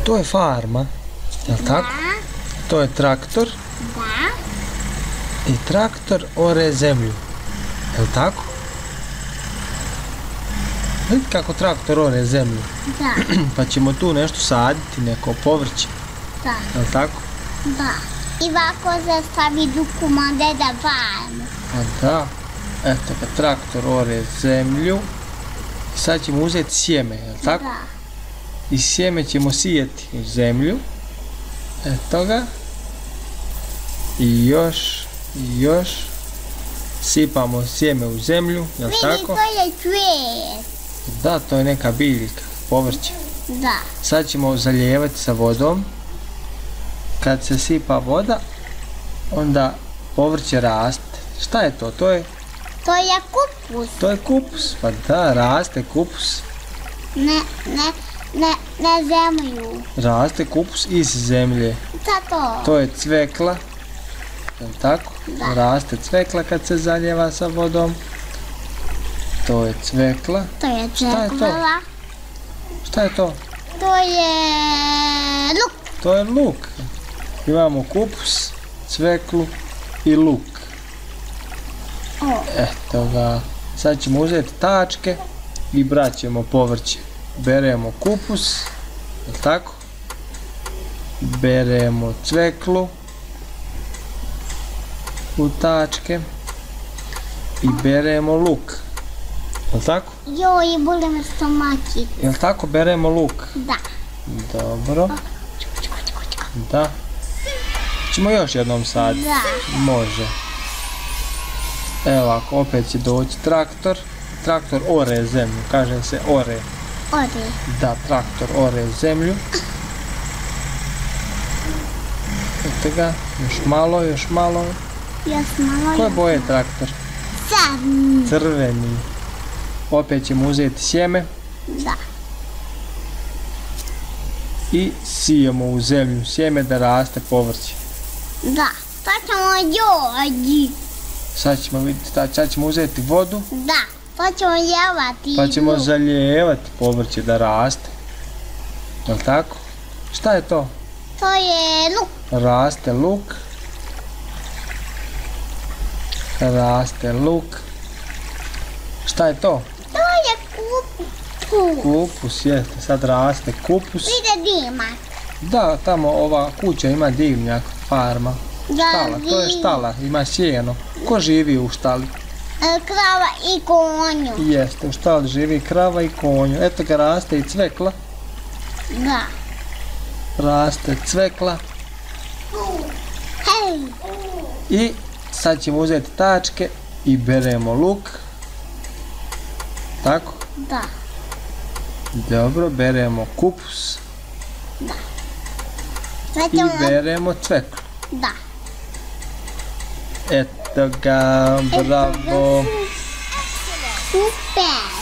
to je farma, jel tako? To je traktor. Da. I traktor ore zemlju, jel tako? Vidite kako traktor ore zemlju. Da. Pa ćemo tu nešto saditi, neko povrće, Da. jel tako? Da. I ovako se stavi dokumande da farmu. Pa da. Eto ga, traktor ore zemlju. I sad ćemo uzeti sjeme, jel tako? Da. I sjeme ćemo sijeti u zemlju. Eto ga. I još. Sipamo sjeme u zemlju, jel Vidi, tako? to je cvijet. Da, to je neka biljka, povrće. Da. Sad ćemo zalijevati sa vodom. Kad se sipa voda, onda povrće raste. Šta je to? To je kupus. To je kupus. Pa da, raste kupus. Ne zemlju. Raste kupus iz zemlje. Zato. To je cvekla. Jel tako? Da. Raste cvekla kad se zalijeva sa vodom. To je cvekla. To je Šta je to? cvekla. Šta je to? To je luk. To je luk. Imamo kupus, cveklu i luk. O. Eto ga. Sad ćemo uzeti tačke i braćemo povrće. Beremo kupus, jel tako? Beremo cveklu u tačke i beremo luk. Jel tako? Joj, boli me stomačit. Jel tako beremo luk? Da. Dobro. Da. Ćemo još jednom saditi. Da. Može. Evo ovako, opet će doći traktor. Traktor ore zemlju, kaže se ore. Ode. Da, traktor ore zemlju. Eto ga, još malo. Još malo. Koje boje je traktor? Crni. Crveni. Opet ćemo uzeti sjeme Da. i sijemo u zemlju sjeme da raste povrće. Da. To ćemo jođi. Sad ćemo vidjeti, sad ćemo uzeti vodu Da. To ćemo jevati. pa ćemo zalijevati povrće da raste. Jel tako? Šta je to? To je luk. Raste luk. Raste luk. Šta je to? To je kupus. Kupus, jeste. Sad raste kupus. Vide dimak. Da, tamo ova kuća ima dimnjak, farma. Da, Štala, to je štala, ima sjeno. Ko živi u štali? Krava i konju. Jeste, u štali živi krava i konju. Eto ga, raste i cvekla. Da. Raste cvekla. Hej. I sad ćemo uzeti tačke i beremo luk. Tako? Da. Dobro, beremo kupus Sve i ćemo... beremo cveklu. Da. Eto ga, bravo. Super.